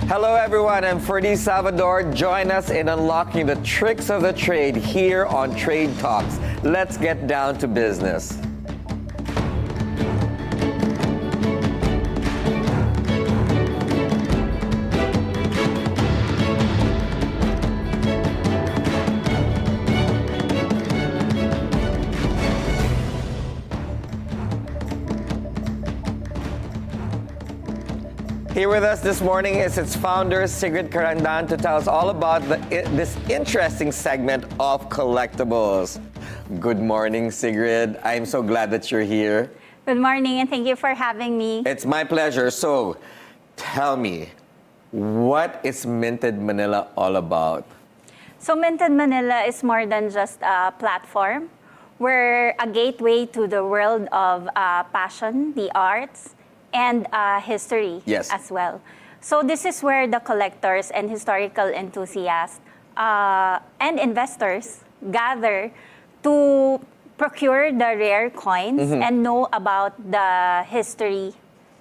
Hello everyone, I'm Ferdi Salvador. Join us in unlocking the tricks of the trade here on Trade Talks. Let's get down to business. Here with us this morning is its founder, Sigrid Carandang, to tell us all about this interesting segment of Collectibles. Good morning, Sigrid. I'm so glad that you're here. Good morning, and thank you for having me. It's my pleasure. So, tell me, what is Minted Manila all about? So Minted Manila is more than just a platform. We're a gateway to the world of passion, the arts, and history as well. So this is where the collectors and historical enthusiasts and investors gather to procure the rare coins and know about the history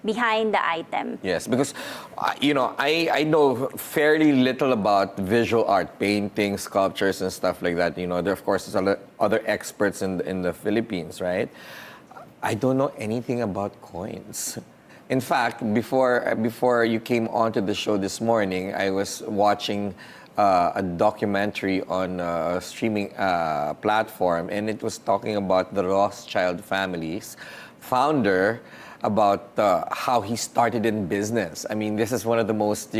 behind the item. Yes, because, I know fairly little about visual art, paintings, sculptures, and stuff like that. There, of course, there's other experts in the Philippines, right? I don't know anything about coins. In fact, before you came onto the show this morning, I was watching a documentary on a streaming platform, and it was talking about the Rothschild family's founder, about how he started in business. I mean, this is one of the most,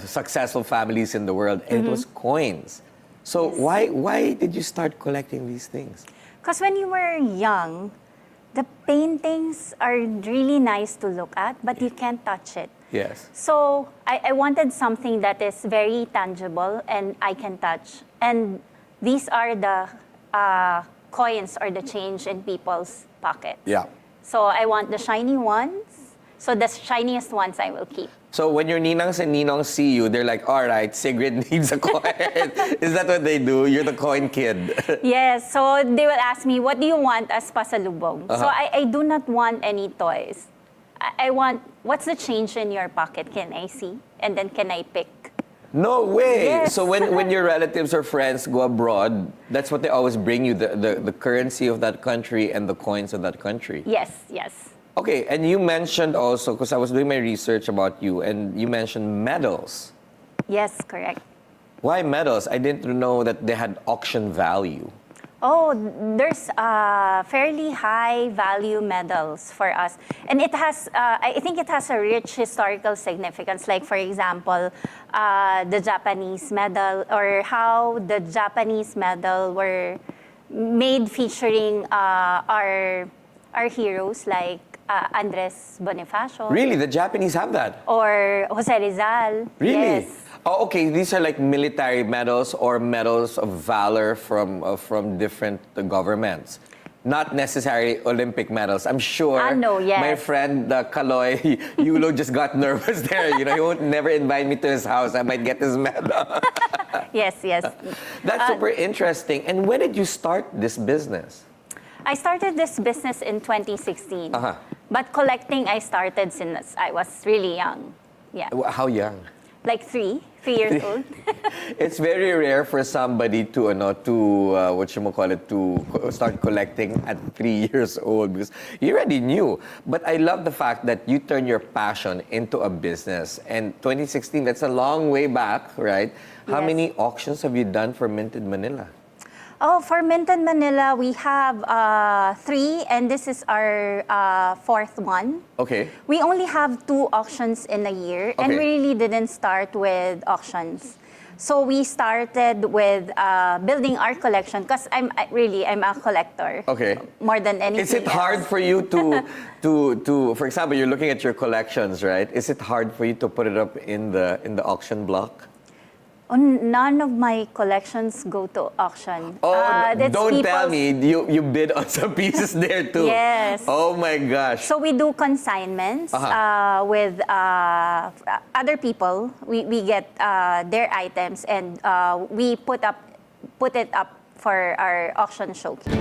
successful families in the world, and it was coins. So why did you start collecting these things? Because when you were young, the paintings are really nice to look at, but you can't touch it. Yes. So I wanted something that is very tangible and I can touch. And these are the coins or the change in people's pockets. Yeah. So I want the shiny ones. So the shiniest ones I will keep. So when your ninangs and ninongs see you, they're like, all right, Sigrid needs a coin. Is that what they do? You're the coin kid. Yes. So they will ask me, what do you want as pasalubong? So I do not want any toys. I want, what's the change in your pocket? Can I see? And then can I pick? No way. Yes. So when your relatives or friends go abroad, that's what they always bring you, the currency of that country and the coins of that country. Yes, yes. Okay, and you mentioned also, because I was doing my research about you, and you mentioned medals. Yes, correct. Why medals? I didn't know that they had auction value. Oh, there's fairly high value medals for us. And it has, I think it has a rich historical significance. Like, for example, the Japanese medal, or how the Japanese medal were made featuring our heroes like Andres Bonifacio. Really? The Japanese have that? Or Jose Rizal. Really? Yes. Oh, okay. These are like military medals or medals of valor from different governments. Not necessarily Olympic medals. I'm sure no, yes. my friend Kaloy Yulo just got nervous there. He won't never invite me to his house. I might get his medal. Yes, yes. That's super interesting. And when did you start this business? I started this business in 2016. But collecting, I started since I was really young. Yeah. How young? Like three years old. It's very rare for somebody to start collecting at 3 years old, because you already knew. But I love the fact that you turn your passion into a business. And 2016, that's a long way back, right? How many auctions have you done for Minted Manila? Oh, for Minted Manila, we have 3, and this is our 4th one. Okay. We only have 2 auctions in a year, and we really didn't start with auctions. So we started with building our collection, because I'm a collector. Okay. More than anything. Is it hard for you to, for example, you're looking at your collections, right? Is it hard for you to put it up in the auction block? None of my collections go to auction. Oh, don't tell me you bid on some pieces there too. Yes. Oh my gosh. So we do consignments with other people. We get their items, and we put it up for our auction showcase.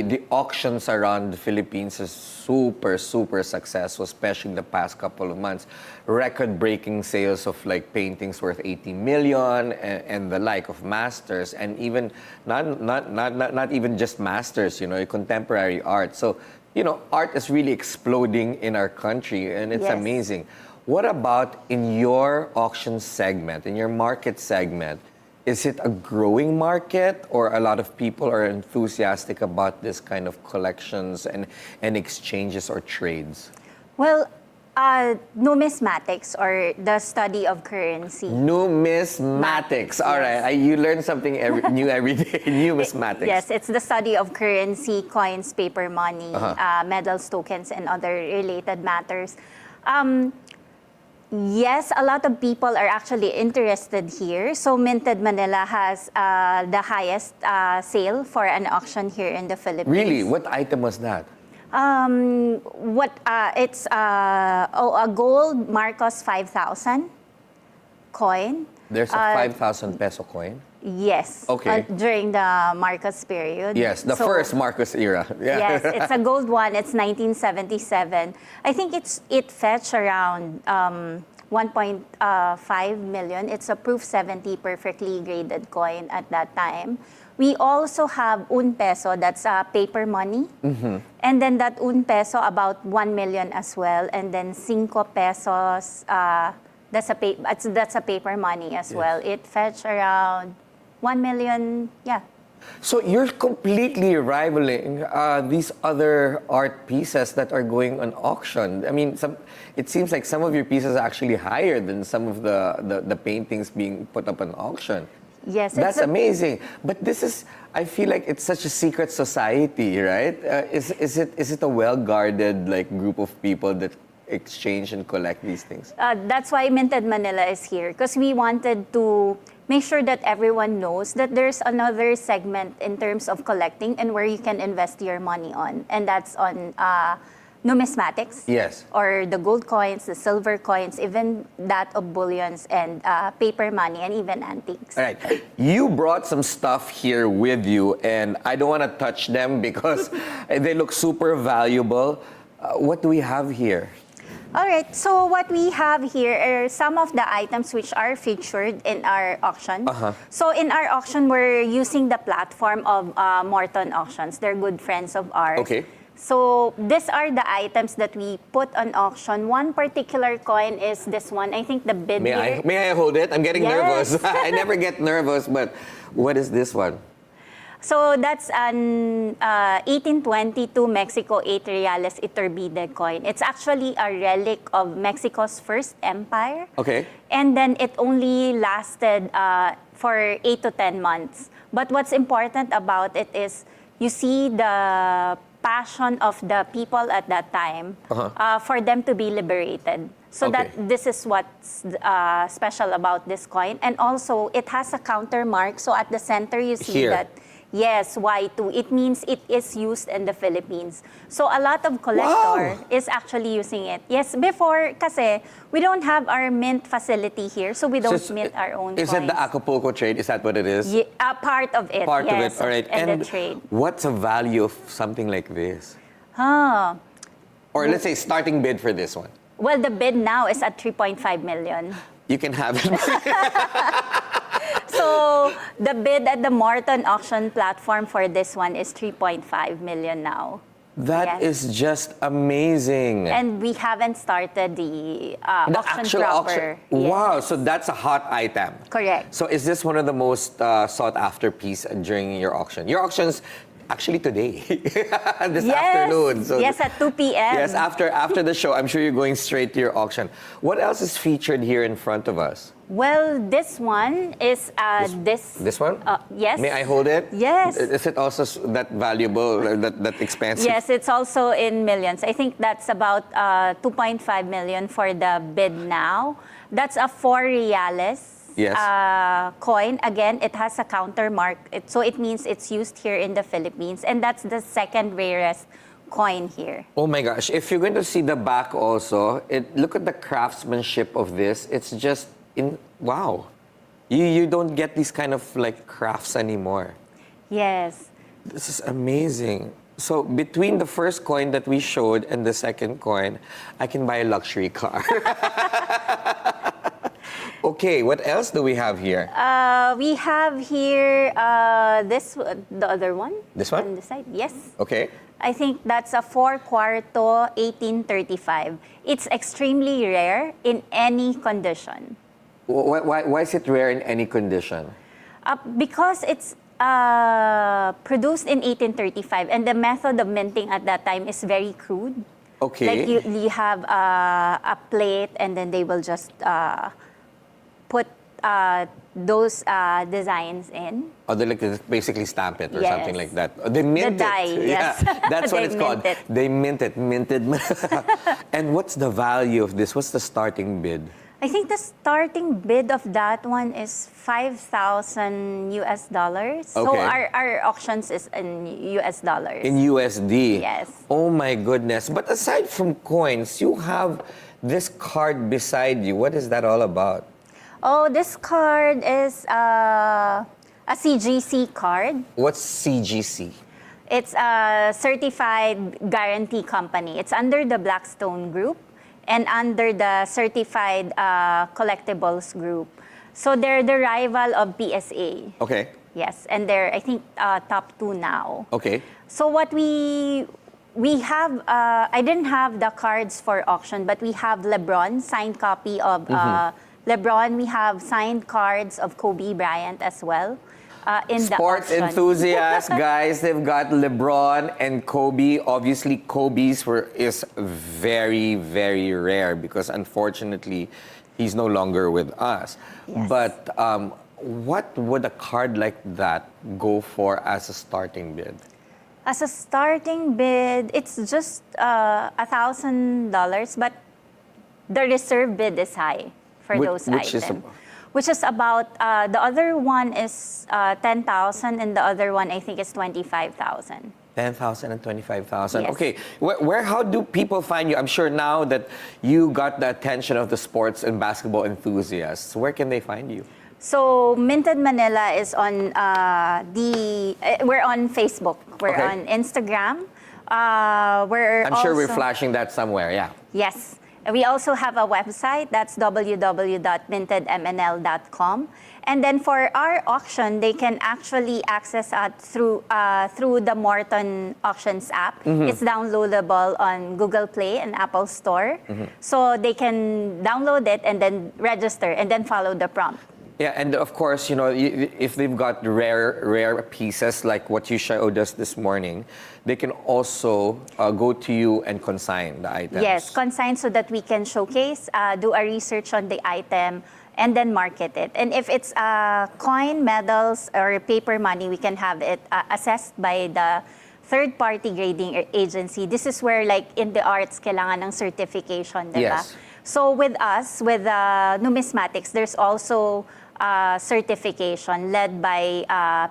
the auctions around the Philippines is super, super successful, especially in the past couple of months. Record-breaking sales of like paintings worth 80 million and the like of masters, and even not even just masters, contemporary art. So, art is really exploding in our country, and it's amazing. What about in your auction segment, in your market segment? Is it a growing market, or a lot of people are enthusiastic about this kind of collections and exchanges or trades? Well, numismatics, or the study of currency. Numismatics. All right. You learn something new every day. Numismatics. Yes, it's the study of currency, coins, paper money, medals, tokens, and other related matters. Yes, a lot of people are actually interested here. So Minted Manila has the highest sale for an auction here in the Philippines. Really? What item was that? It's a gold Marcos 5,000 coin. There's a 5,000 peso coin? Yes. Okay. During the Marcos period. Yes, the first Marcos era. Yeah. Yes, it's a gold one. It's 1977. I think it fetched around 1.5 million. It's a proof 70 perfectly graded coin at that time. We also have un peso, that's paper money. Mm-hmm. And then that un peso, about 1 million as well. And then 5 pesos, that's a paper money as well. It fetched around 1 million, yeah. So you're completely rivaling these other art pieces that are going on auction. I mean, it seems like some of your pieces are actually higher than some of the paintings being put up on auction. Yes, that's amazing. But this is, I feel like it's such a secret society, right? Is it a well-guarded like group of people that exchange and collect these things? That's why Minted Manila is here, because we wanted to make sure that everyone knows that there's another segment in terms of collecting and where you can invest your money on, and that's on numismatics. Yes. Or the gold coins, the silver coins, even that of bullions and paper money, and even antiques. All right. You brought some stuff here with you, and I don't want to touch them because they look super valuable. What do we have here? All right, so what we have here are some of the items which are featured in our auction. So in our auction, we're using the platform of Morton Auctions. They're good friends of ours. Okay. So these are the items that we put on auction. One particular coin is this one. I think the bid here. May I hold it? I'm getting nervous. I never get nervous, but what is this one? So that's an 1822 Mexico 8 reales Iturbide coin. It's actually a relic of Mexico's first empire. Okay. And then it only lasted for 8 to 10 months. But what's important about it is you see the passion of the people at that time for them to be liberated. So that this is what's special about this coin. And also, it has a counter mark. So at the center, you see that. Yes, Y2. It means it is used in the Philippines. So a lot of collector is actually using it. Yes, before, kasi we don't have our mint facility here, so we don't mint our own coins. Is it the Acapulco trade? Is that what it is? Yeah, part of it, Part of it, all right. And the trade. What's the value of something like this? Huh. Or let's say starting bid for this one. Well, the bid now is at 3.5 million. You can have it. So the bid at the Morton auction platform for this one is 3.5 million now. That is just amazing. And we haven't started the auction proper. Auction. Yes. Wow, so that's a hot item. Correct. So is this one of the most sought after piece during your auction? Your auction's actually today, this afternoon. So yes, at 2 p.m. Yes, after the show, I'm sure you're going straight to your auction. What else is featured here in front of us? Well, this one is This one? Yes. May I hold it? Yes. Is it also that valuable, that expensive? Yes, it's also in millions. I think that's about 2.5 million for the bid now. That's a 4 reales. Yes. Coin. Again, it has a counter mark. So it means it's used here in the Philippines. And that's the second rarest coin here. Oh my gosh. If you're going to see the back also, look at the craftsmanship of this. It's just, wow. You don't get these kind of like crafts anymore. Yes. This is amazing. So between the first coin that we showed and the second coin, I can buy a luxury car. Okay, what else do we have here? We have here the other one. This one? On the side, yes. Okay. I think that's a 4-cuarto 1835. It's extremely rare in any condition. Why is it rare in any condition? Because it's produced in 1835 and the method of minting at that time is very crude. Okay. Like you have a plate and then they will just put those designs in. Oh, they like basically stamp it or Yes. something like that. They mint The die, it. yes. Yeah, that's what They it's called. mint it. They mint it, minted. And what's the value of this? What's the starting bid? I think the starting bid of that one is $5,000 US. So Okay. our auctions is in US dollars. In USD? Yes. Oh my goodness. But aside from coins, you have this card beside you. What is that all about? Oh, this card is a CGC card. What's CGC? It's a certified guarantee company. It's under the Blackstone Group and under the certified Collectibles Group. So they're the rival of PSA. Okay. Yes, and they're, I think, top 2 now. Okay. So what we have, I didn't have the cards for auction, but we have LeBron, signed copy of LeBron. We have signed cards of Kobe Bryant as well. In Sports the auction. enthusiasts, guys, they've got LeBron and Kobe. Obviously, Kobe's is very, very rare because unfortunately, he's no longer with us. Yes. But what would a card like that go for as a starting bid? As a starting bid, it's just $1,000, but the reserve bid is high for those items. Which is about, the other one is 10,000 and the other one I think is 25,000. 10,000 and 25,000. Yes. Okay, how do people find you? I'm sure now that you got the attention of the sports and basketball enthusiasts, where can they find you? So Minted Manila is on we're on Facebook, we're Okay. on Instagram, I'm sure we're flashing that somewhere, yeah. Yes. We also have a website, that's www.mintedmnl.com. And then for our auction, they can actually access us through the Morton Auctions app. It's downloadable on Google Play and Apple Store. So they can download it and then register and then follow the prompt. Yeah, and of course, if they've got rare pieces like what you showed us this morning, they can also go to you and consign the items. Yes, consign so that we can showcase, do a research on the item, and then market it. And if it's coin, medals, or paper money, we can have it assessed by the third-party grading agency. This is where, like, in the arts, kailangan ng certification, diba? Yes. So with us, with numismatics, there's also certification led by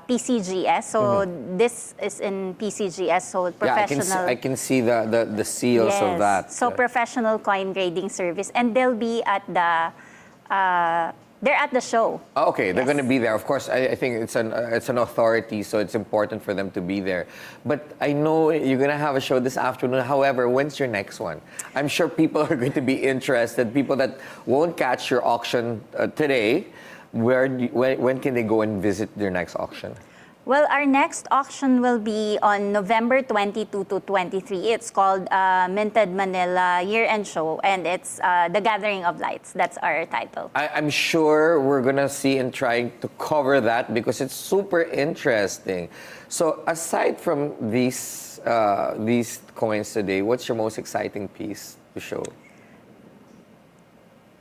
PCGS. So this is in PCGS, so professional. Yeah, I can see the seals of that. So professional coin grading service, and they'll be at the they're at the show. Oh, okay, they're Yes. going to be there. Of course, I think it's an authority, so it's important for them to be there. But I know you're going to have a show this afternoon. However, when's your next one? I'm sure people are going to be interested. People that won't catch your auction today, when can they go and visit their next auction? Well, our next auction will be on November 22 to 23. It's called Minted Manila Year-End Show, and it's The Gathering of Lights. That's our title. I'm sure we're going to see and trying to cover that because it's super interesting. So aside from these coins today, what's your most exciting piece to show?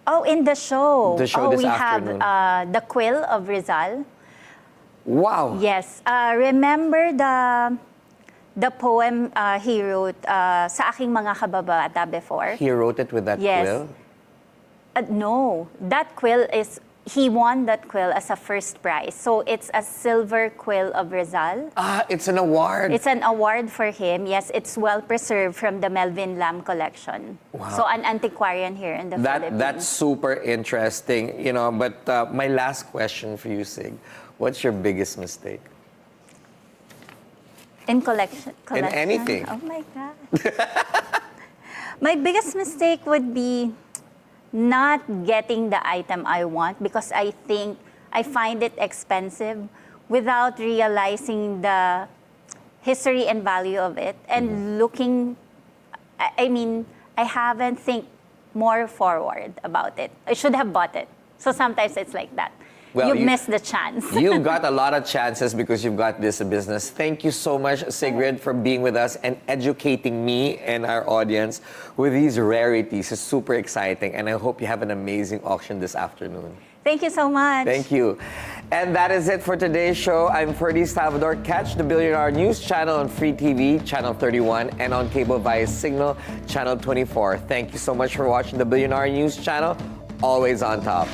Oh, in the show. The show this we afternoon. have The Quill of Rizal. Wow. Yes. Remember the poem he wrote, Sa Aking Mga Kababata before? He wrote it with that Yes. quill? No. That quill he won that quill as a first prize. So it's a silver quill of Rizal. Ah, it's an award. It's an award for him. Yes, it's well preserved from the Melvin Lam collection. Wow. So an antiquarian here in the Philippines. That's super interesting, but my last question for you, Sig, what's your biggest mistake? In collection? In anything. Oh my God. My biggest mistake would be not getting the item I want because I think I find it expensive without realizing the history and value of it and looking, I mean, I haven't think more forward about it. I should have bought it. So sometimes it's like that. Well, you missed the chance. You've got a lot of chances because you've got this business. Thank you so much, Sigrid, for being with us and educating me and our audience with these rarities. It's super exciting, and I hope you have an amazing auction this afternoon. Thank you so much. Thank you. And that is it for today's show. I'm Ferdi Salvador. Catch the Bilyonaryo News channel on Free TV, channel 31, and on cable via Signal, channel 24. Thank you so much for watching the Bilyonaryo News channel. Always on top.